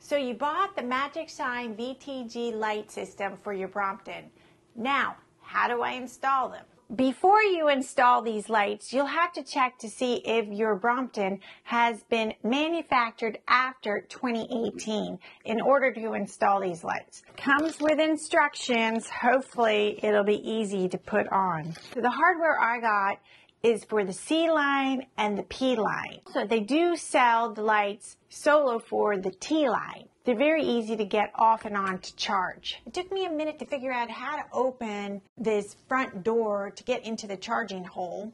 So you bought the Magicshine VTG light system for your Brompton. Now, how do I install them? Before you install these lights, you'll have to check to see if your Brompton has been manufactured after 2018 in order to install these lights. Comes with instructions. Hopefully, it'll be easy to put on. So the hardware I got is for the C line and the P line. So they do sell the lights solo for the T line. They're very easy to get off and on to charge. It took me a minute to figure out how to open this front door to get into the charging hole.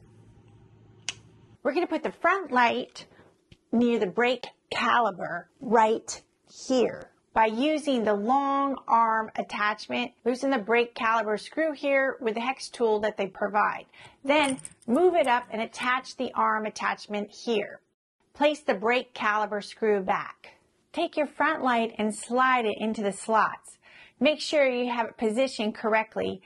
We're going to put the front light near the brake caliper right here. By using the long arm attachment, loosen the brake caliper screw here with the hex tool that they provide. Then move it up and attach the arm attachment here. Place the brake caliper screw back. Take your front light and slide it into the slots. Make sure you have it positioned correctly.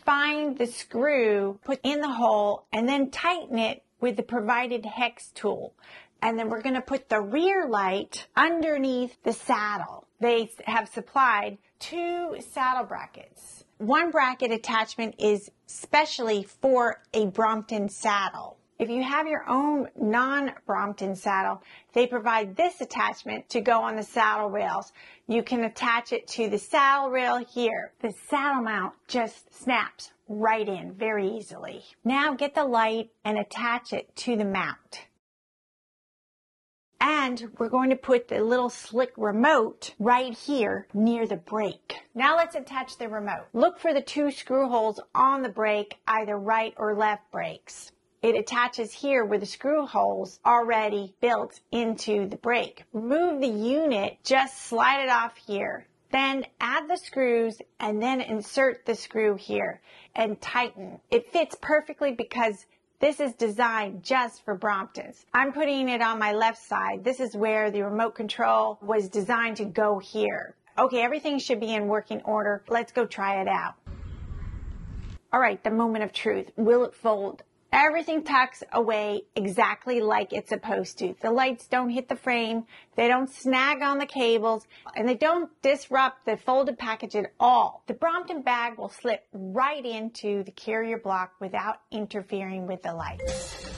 Find the screw, put in the hole, and then tighten it with the provided hex tool. And then we're going to put the rear light underneath the saddle. They have supplied 2 saddle brackets. One bracket attachment is specially for a Brompton saddle. If you have your own non-Brompton saddle, they provide this attachment to go on the saddle rails. You can attach it to the saddle rail here. The saddle mount just snaps right in very easily. Now get the light and attach it to the mount. And we're going to put the little slick remote right here near the brake. Now let's attach the remote. Look for the 2 screw holes on the brake, either right or left brakes. It attaches here with the screw holes already built into the brake. Remove the unit, just slide it off here. Then add the screws and then insert the screw here and tighten. It fits perfectly because this is designed just for Bromptons. I'm putting it on my left side. This is where the remote control was designed to go here. Okay, everything should be in working order. Let's go try it out. All right, the moment of truth. Will it fold? Everything tucks away exactly like it's supposed to. The lights don't hit the frame, they don't snag on the cables, and they don't disrupt the folded package at all. The Brompton bag will slip right into the carrier block without interfering with the lights.